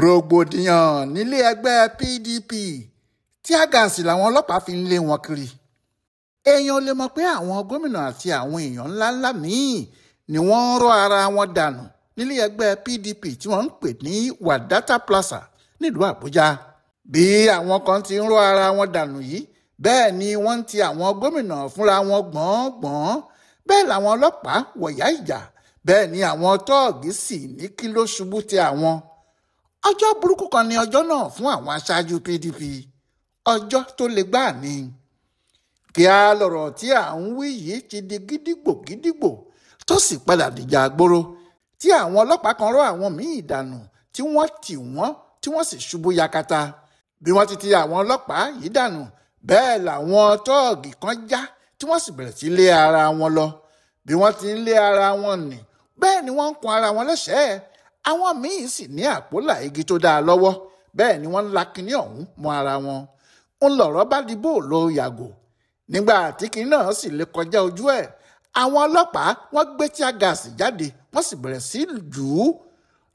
Rogbodiyan nílé ẹgbẹ́ PDP tíágàsì làwọn ọlọ́pàá fi ń lé wọn kiri. Èèyàn lè mọ̀ pé àwọn gómìnà àti àwọn èèyàn ńláńlá míì ni wọ́n ń rọ́ ara wọn dànù nílé ẹgbẹ́ PDP tí wọ́n ń pè ní Wadata Plaza nílùú Àbújá. Bí àwọn kan ti ń rọ́ ara wọn dànù yìí, bẹ́ẹ̀ ni wọ́n ń ti àwọn gómìnà fúnra wọn gbọ̀ngbọ̀n. Bẹ́ẹ̀ làwọn ọlọ́pàá wọ̀yá ìjà, bẹ́ẹ̀ ni àwọn tọ́ọ̀gì sì ní kí ló ṣubú tẹ àwọn. Ọjọ́ burúkú kan ni ọjọ́ náà fún àwọn aṣáájú PDP. Ọjọ́ tó le gbáà ni. Kíá lọ̀rọ̀ tí à ń wí yìí ti di gídígbò tó sì padà dìjà àgboro, tí àwọn ọlọ́pàá kan rọ́ àwọn míì dànù tí wọ́n sì ṣubú yakata. Bí wọ́n ti àwọn ọlọ́pàá yìí dànù, bẹ́ẹ̀ làwọn tọ́ọ̀gì kan já tí wọ́n sì bẹ̀rẹ̀ sí lé ara wọn lọ. Bí wọ́n ti ń lé ara wọn nì, bẹ́ẹ̀ ni wọ́n ń kun ara wọn lẹ́sẹ̀ẹ́. Àwọn míì sì ní àpólà igi tó dáa lọ́wọ́, bẹ́ẹ̀ ni wọ́n ń la kinní ọ̀hún mọ́ ara wọn. Ń lọ̀rọ̀ bá di bóòlù yàgò. Nígbà tí kinní náà sì lè kọjá ojú ẹ̀, àwọn ọlọ́pàá wọ́n gbé tíágàsì jáde, wọ́n sì bẹ̀rẹ̀ sí jù ú.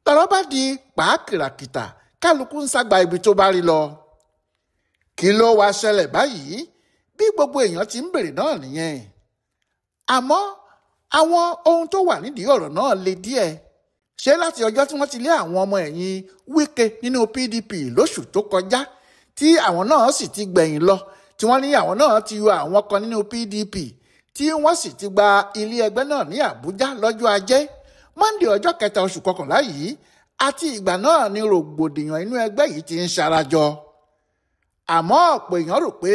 Lọ̀rọ̀ bá di pàákìràkìtà, kálukú ń ságba ibi tó bá rí lọ. Kí ló wá ṣẹlẹ̀ báyìí? Bí gbogbo èèyàn ti ń bèrè náà nìyẹn. Àmọ́ àwọn ohun tó wà nídìí ọ̀rọ̀ náà le díẹ̀. Ṣé láti ọjọ́ tí wọ́n ti lé àwọn ọmọ ẹ̀yìn Wike nínú PDP lóṣù tó kọjá, tí àwọn náà sì ti gbẹ̀yìn lọ, tí wọ́n ní àwọn náà ti yọ àwọn kan nínú PDP, tí wọ́n sì ti gba ilé ẹgbẹ́ náà ní Àbújá lọ́jọ́ Ajé, Monday ọjọ́ 1 oṣù kọkànlá yìí, àti ìgbà náà ni rògbòdìyàn inú ẹgbẹ́ yìí ti ń ṣarajọ. Àmọ́ ọ̀pọ̀ èèyàn rò pé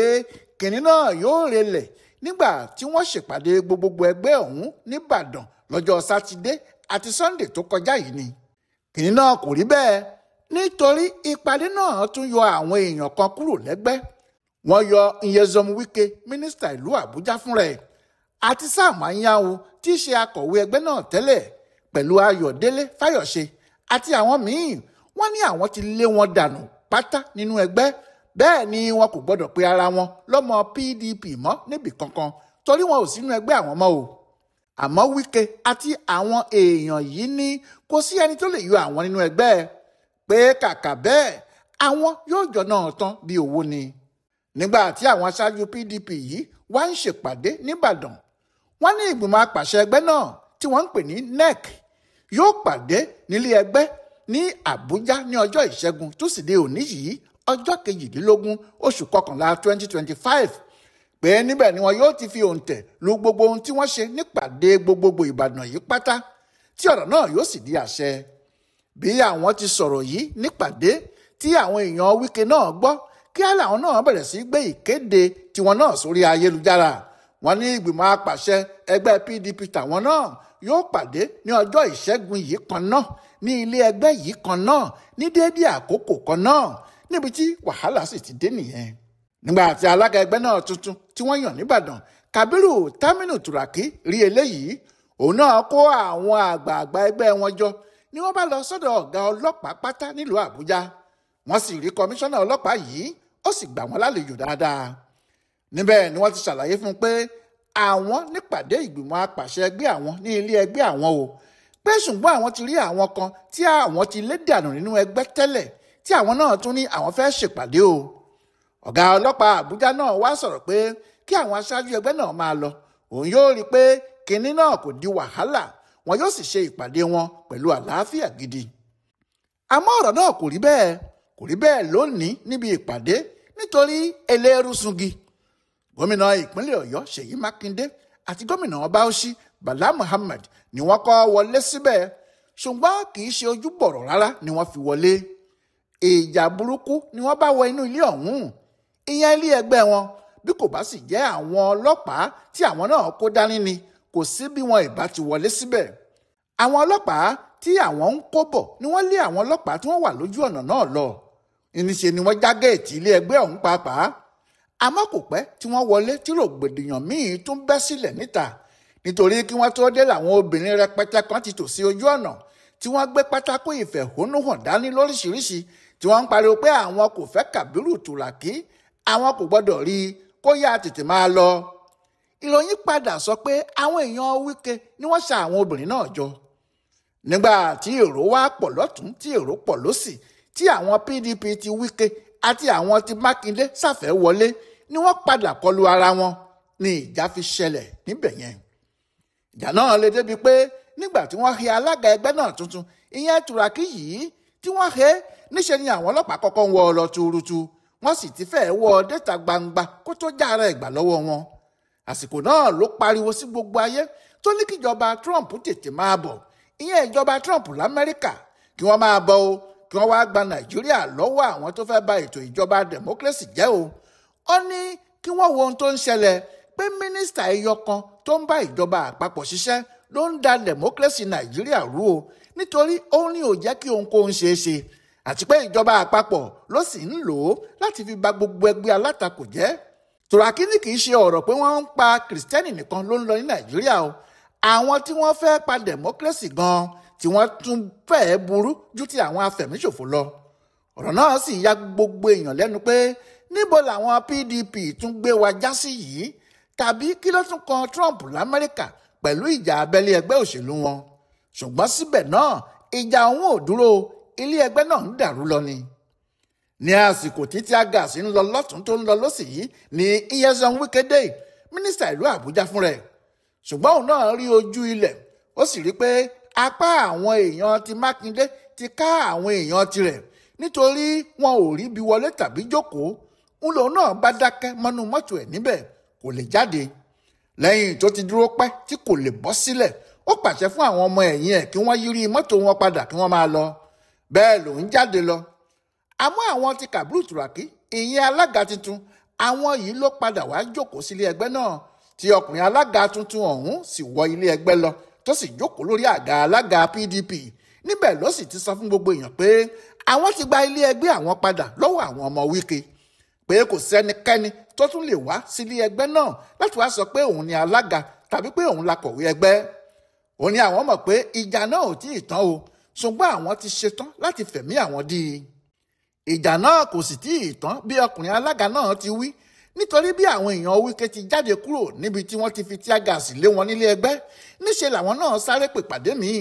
kìnní náà yóò relẹ̀ nígbà tí wọ́n ṣèpàdé gbogbogbò ẹgbẹ́ ọ̀hún nìbàdàn lọ́jọ́ Sátidé àti Sunday tó kọjá yìí ni. Kìnní náà kò rí bẹ́ẹ̀, nítorí ìpàdé náà tún yọ àwọn èèyàn kan kúrò lẹ́gbẹ́. Wọ́n yọ Nyesom Wike, mínísítà ìlú Àbújá fúnra ẹ̀, àti Sam Anyanwu tí í ṣe akọ̀wé ẹgbẹ́ náà tẹ́lẹ̀, pẹ̀lú Ayọ̀délé Fáyọ̀ṣe àti àwọn míì. Wọ́n ní àwọn ti lé wọn dànù pátá nínú ẹgbẹ́. Bẹ́ẹ̀ ni wọn kò gbọdọ̀ pe ara wọn lọ́mọ PDP mọ́ níbì kankan, torí wọn ò sínú ẹgbẹ́ àwọn mọ́ o. Àmọ́ Wike àti àwọn èèyàn yìí ní kò sí ẹni tó lè yọ àwọn nínú ẹgbẹ́, pé kàkà bẹ́ẹ̀ àwọn yóò jọ náà tán bí owó ni. Nígbà tí àwọn aṣáájú PDP yìí wá ń ṣèpàdé nìbàdàn, wọ́n ní ìgbìmọ̀ apàṣẹ ẹgbẹ́ náà tí wọ́n ń pè ní NEC yóò pàdé nílé ẹgbẹ́ ní Àbújá ní ọjọ́ Ìṣẹ́gun Túsìdeè òní yìí, ọjọ́ 22 oṣù kọkànlá 2025, pé níbẹ̀ ni wọn yóò ti fi òǹtẹ̀ lu gbogbo ohun tí wọ́n ṣe nípàdé gbogbogbò Ìbàdàn yìí pátá, tí ọ̀rọ̀ náà yóò sì di àṣẹ. Bí àwọn ti sọ̀rọ̀ yìí nípàdé tí àwọn èèyàn Wike náà gbọ́, kí àwọn náà bẹ̀rẹ̀ sí gbé ìkéde tiwọn náà sórí ayélujára. Wọ́n ní ìgbìmọ̀ apàṣẹ ẹgbẹ́ PDP tàwọn náà yóò pàdé ní ọjọ́ Ìṣẹ́gun yìí kan náà, ní ilé ẹgbẹ́ yìí kan náà, ní déédéé àkókò kan náà, níbi tí wàhálà sì ti dé nìyẹn. Nígbà tí alága ẹgbẹ́ náà tuntun tí wọ́n yàn nìbàdàn, Kabiru Taminu Turaki, rí eléyìí, òun náà kó àwọn àgbààgbà ẹgbẹ́ wọn jọ ni wọ́n bá lọ sọ́dọ̀ ọ̀gá ọlọ́pàá pátá nílùú Àbújá. Wọ́n sì rí kọmíṣánná ọlọ́pàá yìí, ó sì gbà wọ́n lálejò dáadáa. Níbẹ̀ ni wọ́n ti ṣàlàyé fún un pé àwọn nípàdé ìgbìmọ̀ apàṣẹ ẹgbẹ́ àwọn ní ilé ẹgbẹ́ àwọn o, pé ṣùgbọ́n àwọn ti rí àwọn kan tí àwọn ti lé dànù nínú ẹgbẹ́ tẹ́lẹ̀, tí àwọn náà tún ní àwọn fẹ́ ṣèpàdé o. Ọ̀gá ọlọ́pàá Àbújá náà wá sọ̀rọ̀ pé kí àwọn aṣáájú ẹgbẹ́ náà máa lọ, òun yóò rí i pé kinní náà kò di wàhálà, wọn yóò sì ṣe ìpàdé wọn pẹ̀lú àlàáfíà gidi. Àmọ́ ọ̀rọ̀ náà kò rí bẹ́ẹ̀ lónìí níbi ìpàdé, nítorí eléérú sungi. Gómìnà ìpínlẹ̀ Ọ̀yọ́ Ṣèyí Mákindé àti gómìnà Bauchi Bala Muhammad ni wọ́n kọ́ wọlé síbẹ̀, ṣùgbọ́n kì í ṣe ojúbọ̀rọ̀ rárá ni wọ́n fi wọlé. Ìjà burúkú ni wọ́n bá wọ inú ilé ọ̀hún, ìyẹn ilé ẹgbẹ́ wọn. Bí kò bá sì jẹ́ àwọn ọlọ́pàá tí àwọn náà kó dání ni, kò sí bí wọn ìbá ti wọlé síbẹ̀. Àwọn ọlọ́pàá tí àwọn ń kó bọ̀ ni wọ́n lé àwọn ọlọ́pàá tí wọ́n wà lójú ọ̀nà náà lọ. Níṣe ni wọ́n já géètì ilé ẹgbẹ́ ọ̀hún pàápàá. Àmọ́ kò pẹ́ tí wọ́n wọlé tí rògbòdìyàn míì tún bẹ́ sílẹ̀ níta, nítorí kí wọ́n tó dé làwọn obìnrin rẹpẹtẹ kan ti tò sí ojú ọ̀nà, tí wọ́n gbé pátákó ìfẹ̀hónúhàn dání lóríṣiríṣi, tí wọ́n ń pariwo pé àwọn kò fẹ́ Kabiru Turaki, àwọn kò gbọ́dọ̀ rí i, kó yá tètè máa lọ. Ìròyìn padà sọ pé àwọn èèyàn Wike ni wọ́n ṣa àwọn obìnrin náà jọ. Nígbà tí èrò wá pọ̀ lọ́tún tí èrò pọ̀ lósì, tí àwọn PDP ti Wike àti àwọn ti Mákindé ṣàfẹ́ wọlé ni wọ́n padà kọlu ara wọn ní ìjà fi ṣẹlẹ̀ níbẹ̀ yẹn. ìjà náà lè débi pé nígbà tí wọ́n he alága ẹgbẹ́ náà tuntun ìyẹn Turaki yìí tí wọ́n he níṣe ni àwọn ọlọ́pàá kọ́kọ́ ń wọ ọ lọ tuurutu wọ́n sì ti fẹ́ẹ́ wọ déta gbangba kó tó já ara ìgbà lọ́wọ́ wọn. àsìkò náà ló pariwo sí gbogbo ayé tó ní kíjọba Trump tètè máa bọ̀ ìyẹn ìjọba Trump l'Amẹ́ríkà kí wọ́n máa bọ̀ o kí wọ́n wá gba Nàìjíríà lọ́wọ́ àwọn tó fẹ́ bà ètò ìjọba democracy jẹ́ o. ó ní kí wọ́n wo ohun tó ń ṣẹlẹ̀ pé mínísítà ẹyọ kan tó ń bá ìjọba àpapọ̀ ṣiṣẹ́ ló ń da democracy Nàìjíríà rú o nítorí òun ni ò jẹ́ kí ohunkóhun ṣeé ṣe àti pé ìjọba àpapọ̀ ló sì ń lò ó láti fi bà gbogbo ẹgbẹ́ alátakò jẹ́. Turaki ní kì í ṣe ọ̀rọ̀ pé wọ́n ń pa kìrìsìtẹ́nì nìkan ló ń lọ ní Nàìjíríà o àwọn tí wọ́n fẹ́ pa democracy gan tí wọ́n tún fẹ́ẹ́ burú ju ti àwọn afẹ̀míṣòfò lọ. ọ̀rọ̀ náà sì ya gbogbo èèyàn lẹ́nu pé níbo làwọn PDP tún gbé wa já sí yìí tàbí kí ló tún kan Trump l'Amẹ́ríkà pẹ̀lú ìjà abẹ́lé ẹgbẹ́ òṣèlú wọn. ṣùgbọ́n síbẹ̀ náà ìjà òun ò dúró ilé ẹgbẹ́ náà ń dàrú lọ ni. ní àsìkò tí tíágàsì ń lọ lọ́tún tó ń lọ lọ́sì yìí ní Nyesom Wike dé mínísítà ìlú Àbújá fúnra ẹ̀. ṣùgbọ́n òun náà rí ojú ilẹ̀ ó sì rí pé apá àwọn èèyàn ti Mákindé ti ká àwọn èèyàn tirẹ̀ nítorí wọn ò rí bí wọlé tàbí jókòó ń lòun náà bá dákẹ́ mọ́nú mọ́tò ẹ̀ níbẹ̀ kò lè jáde. lẹ́yìn tó ti dúró pẹ́ tí kò lè bọ́ sílẹ̀ ó pàṣẹ fún àwọn ọmọ ẹ̀yìn ẹ̀ kí wọ́n yírí mọ́tò wọn padà kí wọ́n máa lọ. bẹ́ẹ̀ lòun jáde lọ. àmọ́ àwọn ti Kabiru Turaki ìyẹn alága tuntun àwọn yìí ló padà wá jókòó sílé ẹgbẹ́ náà tí ọkùnrin alága tuntun ọ̀hún sì wọ ilé ẹgbẹ́ lọ tó sì jókòó lórí àga alága PDP níbẹ̀ ló sì ti sọ fún gbogbo èèyàn pé àwọn ti gba ilé ẹgbẹ́ àwọn padà lọ́wọ́ àwọn ọmọ Wike pé kò sẹ́nikẹ́ni tó tún lè wá sílé ẹgbẹ́ náà láti wá sọ pé òun ni alága tàbí pé òun la kọ̀wé ẹgbẹ́. ó ní àwọn mọ̀ pé ìjà náà ò tí ì tán o ṣùgbọ́n àwọn ti ṣetán láti fẹ̀mí àwọn dí i. ìjà náà kò sì tí ì tán bí ọkùnrin alága náà ti wí nítorí bí àwọn èèyàn Wike ti jáde kúrò níbi tí wọ́n ti fi tíágàsì lé wọn nílé ẹgbẹ́ níṣe làwọn náà sáré pè pàdé míì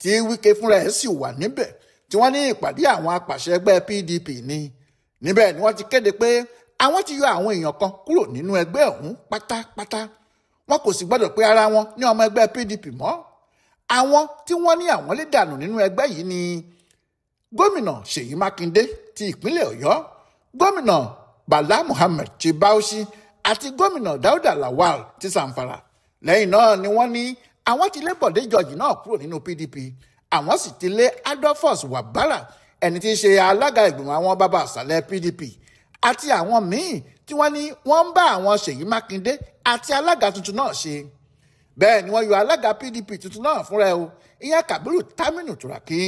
tí Wike fúnra ẹ̀ sì wà níbẹ̀ tí wọ́n ní ìpàdé àwọn apàṣẹ ẹgbẹ́ PDP ni. níbẹ̀ ni wọ́n ti kéde pé àwọn ti yọ àwọn èèyàn kan kúrò nínú ẹgbẹ́ ọ̀hún pátápátá wọn kò sì gbọ́dọ̀ pé ara wọn ní ọmọ ẹgbẹ́ PDP mọ́. àwọn tí wọ́n ní àwọn lè dànù nínú ẹgbẹ́ yìí ni gómìnà Ṣèyí Mákindé ti ìpínlẹ̀ Ọ̀yọ́, gómìnà Bala Muhammed ti Bauchi àti gómìnà Dauda Lawal ti Zamfara. lẹ́yìn náà ni wọ́n ní àwọn ti lé Bọ̀dé George náà kúrò nínú PDP àwọn sì ti lé Adolphus Wabara ẹni tí í ṣe alága ìgbìmọ̀ àwọn bàbá àṣàlẹ̀ PDP àti àwọn míì tí wọ́n ní wọ́n ń bá àwọn Ṣèyí Mákindé àti alága tuntun náà ṣe. bẹ́ẹ̀ ni wọ́n yọ alága PDP tuntun náà fúnra ẹ̀ o ìyẹn Kabiru Taminu Turaki.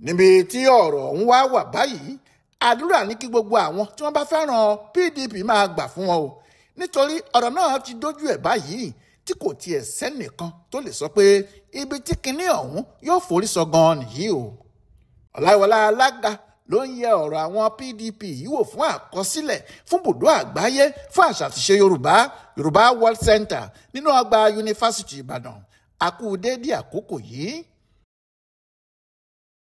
níbi tí ọ̀rọ̀ ọ̀hún wá wà báyìí àdúrà ní kí gbogbo àwọn tí wọ́n bá fẹ́ràn PDP máa gbà fún wọn o nítorí ọ̀rọ̀ náà ti dójú ẹ̀ báyìí tí kò tiẹ̀ sẹ́nìkan tó lè sọ pé ibi tí kinní ọ̀hún yóò forí sọ gan-an nìyí o. Ọláyíwọlá alága ló ń yẹ ọ̀rọ̀ àwọn PDP yìí wò fún àkọsílẹ̀ fún bùdó àgbáyé fún àṣà àti ṣe Yorùbá World Center nínú ọgbà yunifásitì Ìbàdàn. a kú déédé àkókò yìí.